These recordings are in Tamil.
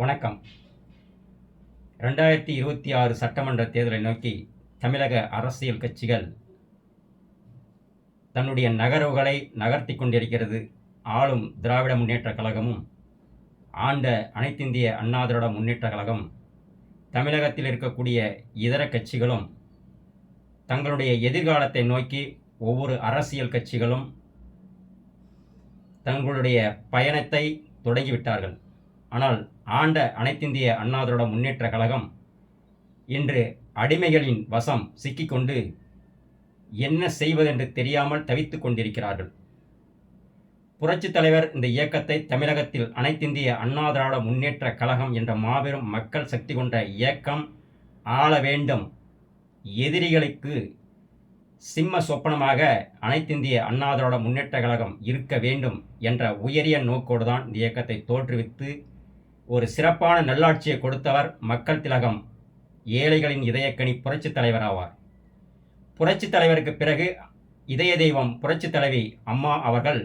வணக்கம். 2026 சட்டமன்ற தேர்தலை நோக்கி தமிழக அரசியல் கட்சிகள் தன்னுடைய நகர்வுகளை நகர்த்தி கொண்டிருக்கிறது. ஆளும் திராவிட முன்னேற்றக் கழகமும் ஆண்ட அனைத்திந்திய அண்ணா திராவிட முன்னேற்றக் கழகம், தமிழகத்தில் இருக்கக்கூடிய இதர கட்சிகளும் தங்களுடைய எதிர்காலத்தை நோக்கி ஒவ்வொரு அரசியல் கட்சிகளும் தங்களுடைய பயணத்தை தொடங்கிவிட்டார்கள். ஆனால் ஆண்ட அனைத்திந்திய அண்ணா திராவிட முன்னேற்றக் கழகம் இன்று அடிமைகளின் வசம் சிக்கிக்கொண்டு என்ன செய்வதென்று தெரியாமல் தவித்துக் கொண்டிருக்கிறார்கள். புரட்சித் தலைவர் இந்த இயக்கத்தை தமிழகத்தில் அனைத்திந்திய அண்ணா திராவிட முன்னேற்றக் கழகம் என்ற மாபெரும் மக்கள் சக்தி கொண்ட இயக்கம் ஆள வேண்டும். எதிரிகளுக்கு சிம்ம சொப்பனமாக அனைத்திந்திய அண்ணா திராவிட முன்னேற்றக் கழகம் இருக்க வேண்டும் என்ற உயரிய நோக்கோடு தான் இந்த இயக்கத்தை தோற்றுவித்து ஒரு சிறப்பான நல்லாட்சியை கொடுத்தவர் மக்கள் திலகம், ஏழைகளின் இதயக்கனி புரட்சித் தலைவர் ஆவார். புரட்சித் தலைவருக்கு பிறகு இதய தெய்வம் புரட்சித் தலைவி அம்மா அவர்கள்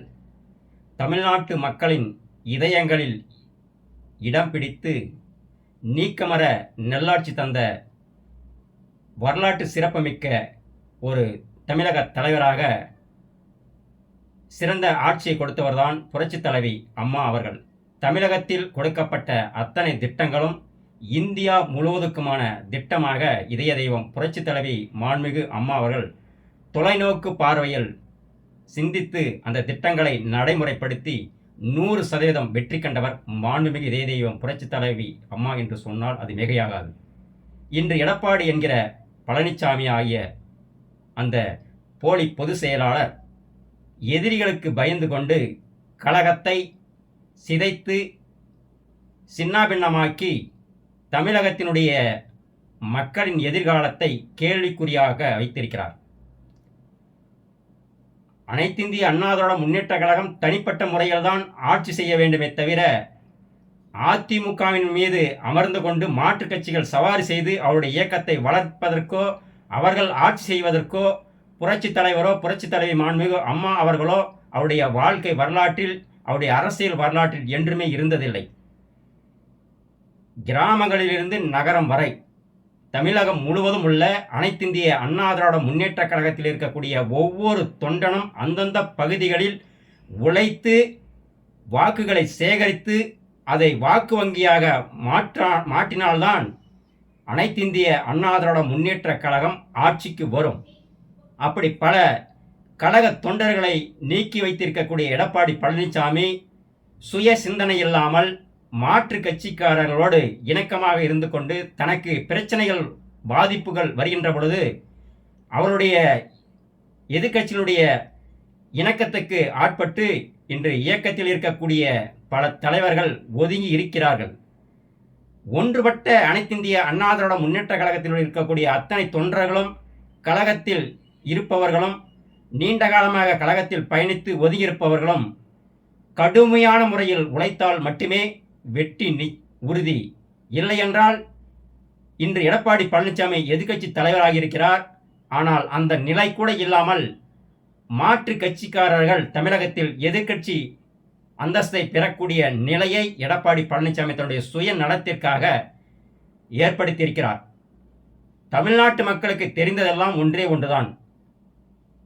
தமிழ்நாட்டு மக்களின் இதயங்களில் இடம் பிடித்து நீக்கமற நல்லாட்சி தந்த வரலாற்று சிறப்புமிக்க ஒரு தமிழக தலைவராக சிறந்த ஆட்சியை கொடுத்தவர்தான் புரட்சித் தலைவி அம்மா அவர்கள். தமிழகத்தில் கொடுக்கப்பட்ட அத்தனை திட்டங்களும் இந்தியா முழுவதுக்குமான திட்டமாக இதய தெய்வம் புரட்சித் தலைவி மாண்புமிகு அம்மா அவர்கள் தொலைநோக்கு பார்வையில் சிந்தித்து அந்த திட்டங்களை நடைமுறைப்படுத்தி 100% வெற்றி கண்டவர் மாண்புமிகு இதய தெய்வம் புரட்சித் தலைவி அம்மா என்று சொன்னால் அது மிகையாகாது. இன்று எடப்பாடி என்கிற பழனிசாமி ஆகிய அந்த போலி பொதுச் செயலாளர் எதிரிகளுக்கு பயந்து கொண்டு கழகத்தை சிதைத்து சின்னாபின்னமாக்கி தமிழகத்தினுடைய மக்களின் எதிர்காலத்தை கேள்விக்குறியாக வைத்திருக்கிறார். அனைத்திந்திய அண்ணா திராவிட முன்னேற்றக் கழகம் தனிப்பட்ட முறையில்தான் ஆட்சி செய்ய வேண்டுமே தவிர அதிமுகவின் மீது அமர்ந்து கொண்டு மாற்றுக் கட்சிகள் சவாரி செய்து அவருடைய இயக்கத்தை வளர்ப்பதற்கோ அவர்கள் ஆட்சி செய்வதற்கோ புரட்சித் தலைவரோ புரட்சித் தலைவி மாண்புமிகு அம்மா அவர்களோ அவருடைய வாழ்க்கை வரலாற்றில் அவருடைய அரசியல் வரலாற்றில் என்றுமே இருந்ததில்லை. கிராமங்களிலிருந்து நகரம் வரை தமிழகம் முழுவதும் உள்ள அனைத்திந்திய அண்ணா திராவிட முன்னேற்றக் கழகத்தில் இருக்கக்கூடிய ஒவ்வொரு தொண்டனும் அந்தந்த பகுதிகளில் உழைத்து வாக்குகளை சேகரித்து அதை வாக்கு வங்கியாக மாற்றினால்தான் அனைத்திந்திய அண்ணா திராவிட முன்னேற்றக் கழகம் ஆட்சிக்கு வரும். அப்படி பல கழக தொண்டர்களை நீக்கி வைத்திருக்கக்கூடிய எடப்பாடி பழனிசாமி சுய சிந்தனை இல்லாமல் மாற்று கட்சிக்காரர்களோடு இணக்கமாக இருந்து கொண்டு தனக்கு பிரச்சனைகள் பாதிப்புகள் வருகின்ற பொழுது அவருடைய எதிர்க்கட்சிகளுடைய இணக்கத்துக்கு ஆட்பட்டு இன்று இயக்கத்தில் இருக்கக்கூடிய பல தலைவர்கள் ஒதுங்கி இருக்கிறார்கள். ஒன்றுபட்ட அனைத்திந்திய அண்ணா திராவிட முன்னேற்ற கழகத்தில் இருக்கக்கூடிய அத்தனை தொண்டர்களும் கழகத்தில் இருப்பவர்களும் நீண்ட காலமாக கழகத்தில் பயணித்து ஒதுங்கியிருப்பவர்களும் கடுமையான முறையில் உழைத்தால் மட்டுமே வெற்றி உறுதி. இல்லையென்றால் இன்று எடப்பாடி பழனிசாமி எதிர்க்கட்சி தலைவராக இருக்கிறார். ஆனால் அந்த நிலை கூட இல்லாமல் மாற்று கட்சிக்காரர்கள் தமிழகத்தில் எதிர்க்கட்சி அந்தஸ்தை பெறக்கூடிய நிலையை எடப்பாடி பழனிசாமி தன்னுடைய சுய நலத்திற்காக ஏற்படுத்தியிருக்கிறார். தமிழ்நாட்டு மக்களுக்கு தெரிந்ததெல்லாம் ஒன்றே ஒன்றுதான்.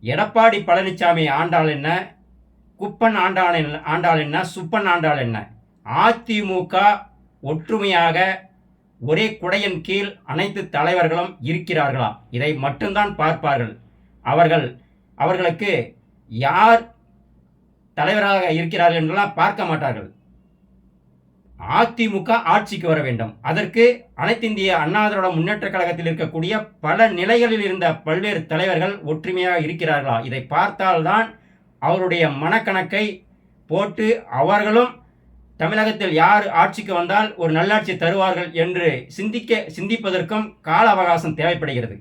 எடப்பாடி பழனிசாமி ஆண்டால் என்ன, குப்பன் ஆண்டால் என்ன, சுப்பன் ஆண்டால் என்ன, அதிமுக ஒற்றுமையாக ஒரே குடையின் கீழ் அனைத்து தலைவர்களும் இருக்கிறார்களா, இதை மட்டும்தான் பார்ப்பார்கள். அவர்களுக்கு யார் தலைவராக இருக்கிறார்கள் என்றெல்லாம் பார்க்க மாட்டார்கள். அதிமுக ஆட்சிக்கு வர வேண்டும். அதற்கு அனைத்திந்திய அண்ணா திராவிட முன்னேற்றக் கழகத்தில் இருக்கக்கூடிய பல நிலைகளில் இருந்த பல்வேறு தலைவர்கள் ஒற்றுமையாக இருக்கிறார்களா, இதை பார்த்தால்தான் அவருடைய மனக்கணக்கை போட்டு அவர்களும் தமிழகத்தில் யார் ஆட்சிக்கு வந்தால் ஒரு நல்லாட்சி தருவார்கள் என்று சிந்திப்பதற்கும் கால அவகாசம் தேவைப்படுகிறது.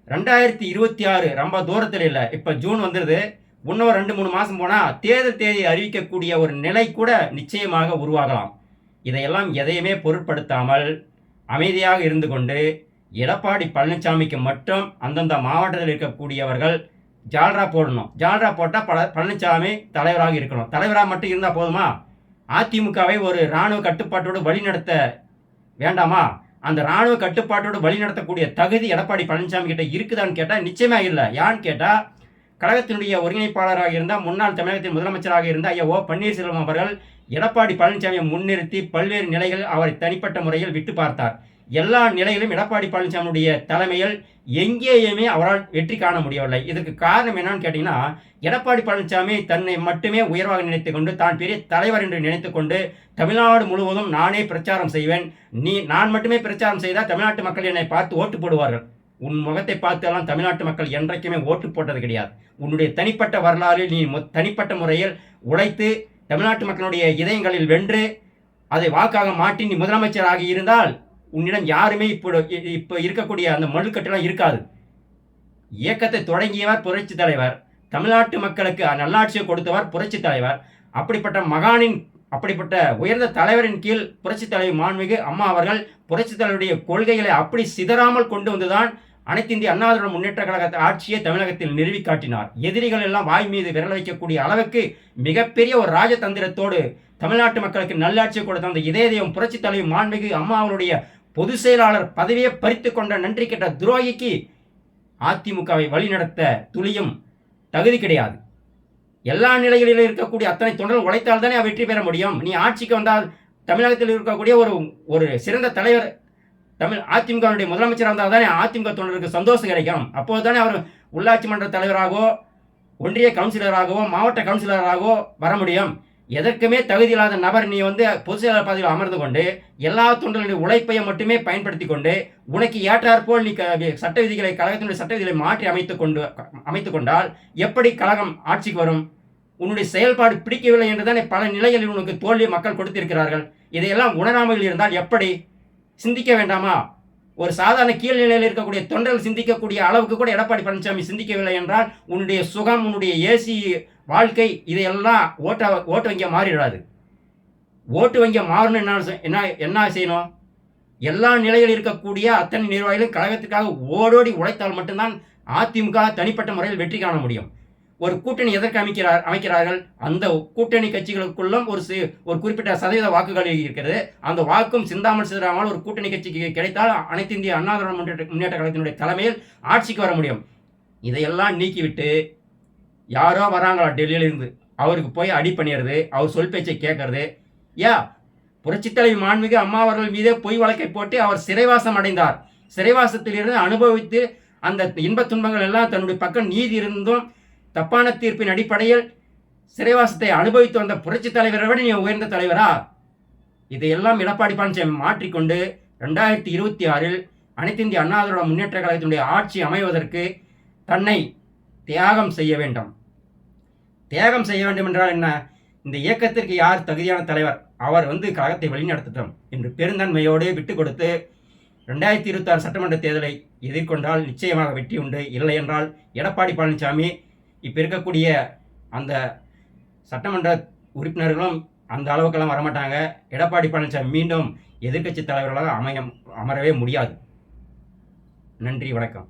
2026 ரொம்ப தூரத்தில் இல்லை, இப்போ ஜூன் வந்துடுது. இன்னும் 2-3 மாதம் போனால் தேர்தல் தேதி அறிவிக்கக்கூடிய ஒரு நிலை கூட நிச்சயமாக உருவாகலாம். இதையெல்லாம் எதையுமே பொருட்படுத்தாமல் அமைதியாக இருந்து கொண்டு எடப்பாடி பழனிசாமிக்கு மட்டும் அந்தந்த மாவட்டத்தில் இருக்கக்கூடியவர்கள் ஜால்ரா போடணும். ஜால்ரா போட்டால் பழனிசாமி தலைவராக இருக்கணும். தலைவராக மட்டும் இருந்தால் போதுமா? அதிமுகவை ஒரு இராணுவ கட்டுப்பாட்டோடு வழிநடத்த வேண்டாமா? அந்த இராணுவ கட்டுப்பாட்டோடு வழிநடத்தக்கூடிய தகுதி எடப்பாடி பழனிசாமி கிட்ட இருக்குதான்னு கேட்டால் நிச்சயமா இல்லை. ஏன்னு கேட்டால் கழகத்தினுடைய ஒருங்கிணைப்பாளராக இருந்தால் முன்னாள் தமிழகத்தின் முதலமைச்சராக இருந்த ஐயா ஓ பன்னீர்செல்வம் அவர்கள் எடப்பாடி பழனிசாமியை முன்னிறுத்தி பல்வேறு நிலைகள் அவரை தனிப்பட்ட முறையில் விட்டு பார்த்தார். எல்லா நிலையிலும் எடப்பாடி பழனிசாமியுடைய தலைமையில் எங்கேயுமே அவரால் வெற்றி காண முடியவில்லை. இதற்கு காரணம் என்னன்னு கேட்டிங்கன்னா, எடப்பாடி பழனிசாமி தன்னை மட்டுமே உயர்வாக நினைத்து கொண்டு தான் பெரிய தலைவர் என்று நினைத்து கொண்டு தமிழ்நாடு முழுவதும் நானே பிரச்சாரம் செய்வேன், நான் மட்டுமே பிரச்சாரம் செய்தால் தமிழ்நாட்டு மக்கள் என்னை பார்த்து ஓட்டு போடுவார்கள். உன் முகத்தை பார்த்தெல்லாம் தமிழ்நாட்டு மக்கள் என்றைக்குமே ஓட்டு போட்டது கிடையாது. உன்னுடைய தனிப்பட்ட வரலாறில் நீ தனிப்பட்ட முறையில் உழைத்து தமிழ்நாட்டு மக்களுடைய இதயங்களில் வென்று அதை வாக்காக மாற்றி நீ முதலமைச்சராக இருந்தால் உன்னிடம் யாருமே இப்போ இருக்கக்கூடிய அந்த மழுக்கட்டெல்லாம் இருக்காது. இயக்கத்தை தொடங்கியவர் புரட்சி தலைவர், தமிழ்நாட்டு மக்களுக்கு நல்லாட்சியை கொடுத்தவர் புரட்சி தலைவர். அப்படிப்பட்ட உயர்ந்த தலைவரின் கீழ் புரட்சி தலைவர் மாண்புமிகு அம்மா அவர்கள் புரட்சி தலைவருடைய கொள்கைகளை அப்படி சிதறாமல் கொண்டு வந்துதான் அனைத்து இந்திய அண்ணா திராவிட முன்னேற்ற கழக ஆட்சியை தமிழகத்தில் நிறுவி காட்டினார். எதிரிகள் எல்லாம் வாய் மீது விரல் வைக்கக்கூடிய அளவுக்கு மிகப்பெரிய ஒரு ராஜதந்திரத்தோடு தமிழ்நாட்டு மக்களுக்கு நல்லாட்சியை கொடுத்த அந்த இதய தெய்வம் புரட்சி தலைவர் மாண்புமிகு அம்மா அவருடைய பொதுச் செயலாளர் பதவியை பறித்து கொண்ட நன்றி கெட்ட துரோகிக்கு அதிமுகவை வழிநடத்த துளியும் தகுதி கிடையாது. எல்லா நிலைகளிலும் இருக்கக்கூடிய அத்தனை தொண்டர்கள் உழைத்தால் தானே வெற்றி பெற முடியும். நீ ஆட்சிக்கு வந்தால் தமிழகத்தில் இருக்கக்கூடிய ஒரு சிறந்த தலைவர் அதிமுகவுடைய முதலமைச்சராக இருந்தால் தானே அதிமுக தொண்டருக்கு சந்தோஷம் கிடைக்கும். அப்போது தானே அவர் உள்ளாட்சி மன்ற தலைவராகவோ ஒன்றிய கவுன்சிலராகவோ மாவட்ட கவுன்சிலராகவோ வர முடியும். எதற்குமே தகுதி இல்லாத நபர் நீ பொதுச் செயலாளர் பதவியில் அமர்ந்து கொண்டு எல்லா தொண்டர்களுடைய உழைப்பையும் மட்டுமே பயன்படுத்தி கொண்டு உனக்கு ஏற்றாற்போல் நீ சட்ட விதிகளை கழகத்தினுடைய சட்ட விதிகளை மாற்றி அமைத்து கொண்டால் எப்படி கழகம் ஆட்சிக்கு வரும்? உன்னுடைய செயல்பாடு பிடிக்கவில்லை என்று தானே பல நிலைகளில் உனக்கு தோல்வி மக்கள் கொடுத்திருக்கிறார்கள். இதையெல்லாம் உணராமல் இருந்தால் எப்படி? சிந்திக்க வேண்டாமா? ஒரு சாதாரண கீழ்நிலையில் இருக்கக்கூடிய தொண்டர்கள் சிந்திக்கக்கூடிய அளவுக்கு கூட எடப்பாடி பழனிசாமி சிந்திக்கவில்லை என்றால் உன்னுடைய சுகம், உன்னுடைய ஏசி வாழ்க்கை இதையெல்லாம் ஓட்டு வங்கியாக மாறிடாது. ஓட்டு வங்கியாக மாறணும் என்ன செய்யணும்? எல்லா நிலையில் இருக்கக்கூடிய அத்தனை நிர்வாகிகளும் கழகத்துக்காக ஓடோடி உழைத்தால் மட்டும்தான் அதிமுக தனிப்பட்ட முறையில் வெற்றி காண முடியும். ஒரு கூட்டணி எதற்கு அமைக்கிறார்கள்? அந்த கூட்டணி கட்சிகளுக்குள்ளும் ஒரு குறிப்பிட்ட சதவீத வாக்குகள் இருக்கிறது. அந்த வாக்கும் சிந்தாமல் சிதறாமல் ஒரு கூட்டணி கட்சிக்கு கிடைத்தால் அனைத்து இந்திய அண்ணா திராவிட முன்னேற்ற கழகத்தினுடைய தலைமையில் ஆட்சிக்கு வர முடியும். இதையெல்லாம் நீக்கிவிட்டு யாரோ வராங்களா டெல்லியிலிருந்து, அவருக்கு போய் அடி பண்ணிடுறது, அவர் சொல் பேச்சை கேட்கறது. புரட்சித் தலைவி மாண்புமிகு அம்மா அவர்கள் மீதே பொய் வழக்கை போட்டு அவர் சிறைவாசம் அடைந்தார். சிறைவாசத்திலிருந்து அனுபவித்து அந்த இன்பத் துன்பங்கள் எல்லாம் தன்னுடைய பக்கம் நீதி இருந்தும் தப்பான தீர்ப்பின் அடிப்படையில் சிறைவாசத்தை அனுபவித்து வந்த புரட்சி தலைவரை விட நீ உயர்ந்த தலைவரா? இதையெல்லாம் எடப்பாடி பழனிசாமி மாற்றிக்கொண்டு 2026 அனைத்து இந்திய அண்ணா திராவிட முன்னேற்ற கழகத்தினுடைய ஆட்சி அமைவதற்கு தன்னை தியாகம் செய்ய வேண்டும். தியாகம் செய்ய வேண்டும் என்றால் என்ன? இந்த இயக்கத்திற்கு யார் தகுதியான தலைவர், அவர் கழகத்தை வழிநடத்தட்டும் என்று பெருந்தன்மையோடு விட்டு கொடுத்து 2026 சட்டமன்ற தேர்தலை எதிர்கொண்டால் நிச்சயமாக வெற்றி உண்டு. இல்லை என்றால் எடப்பாடி பழனிசாமி இப்போ இருக்கக்கூடிய அந்த சட்டமன்ற உறுப்பினர்களும் அந்த அளவுக்கெல்லாம் வரமாட்டாங்க. எடப்பாடி பழனிசாமி மீண்டும் எதிர்க்கட்சி தலைவர்களாக அமரவே முடியாது. நன்றி, வணக்கம்.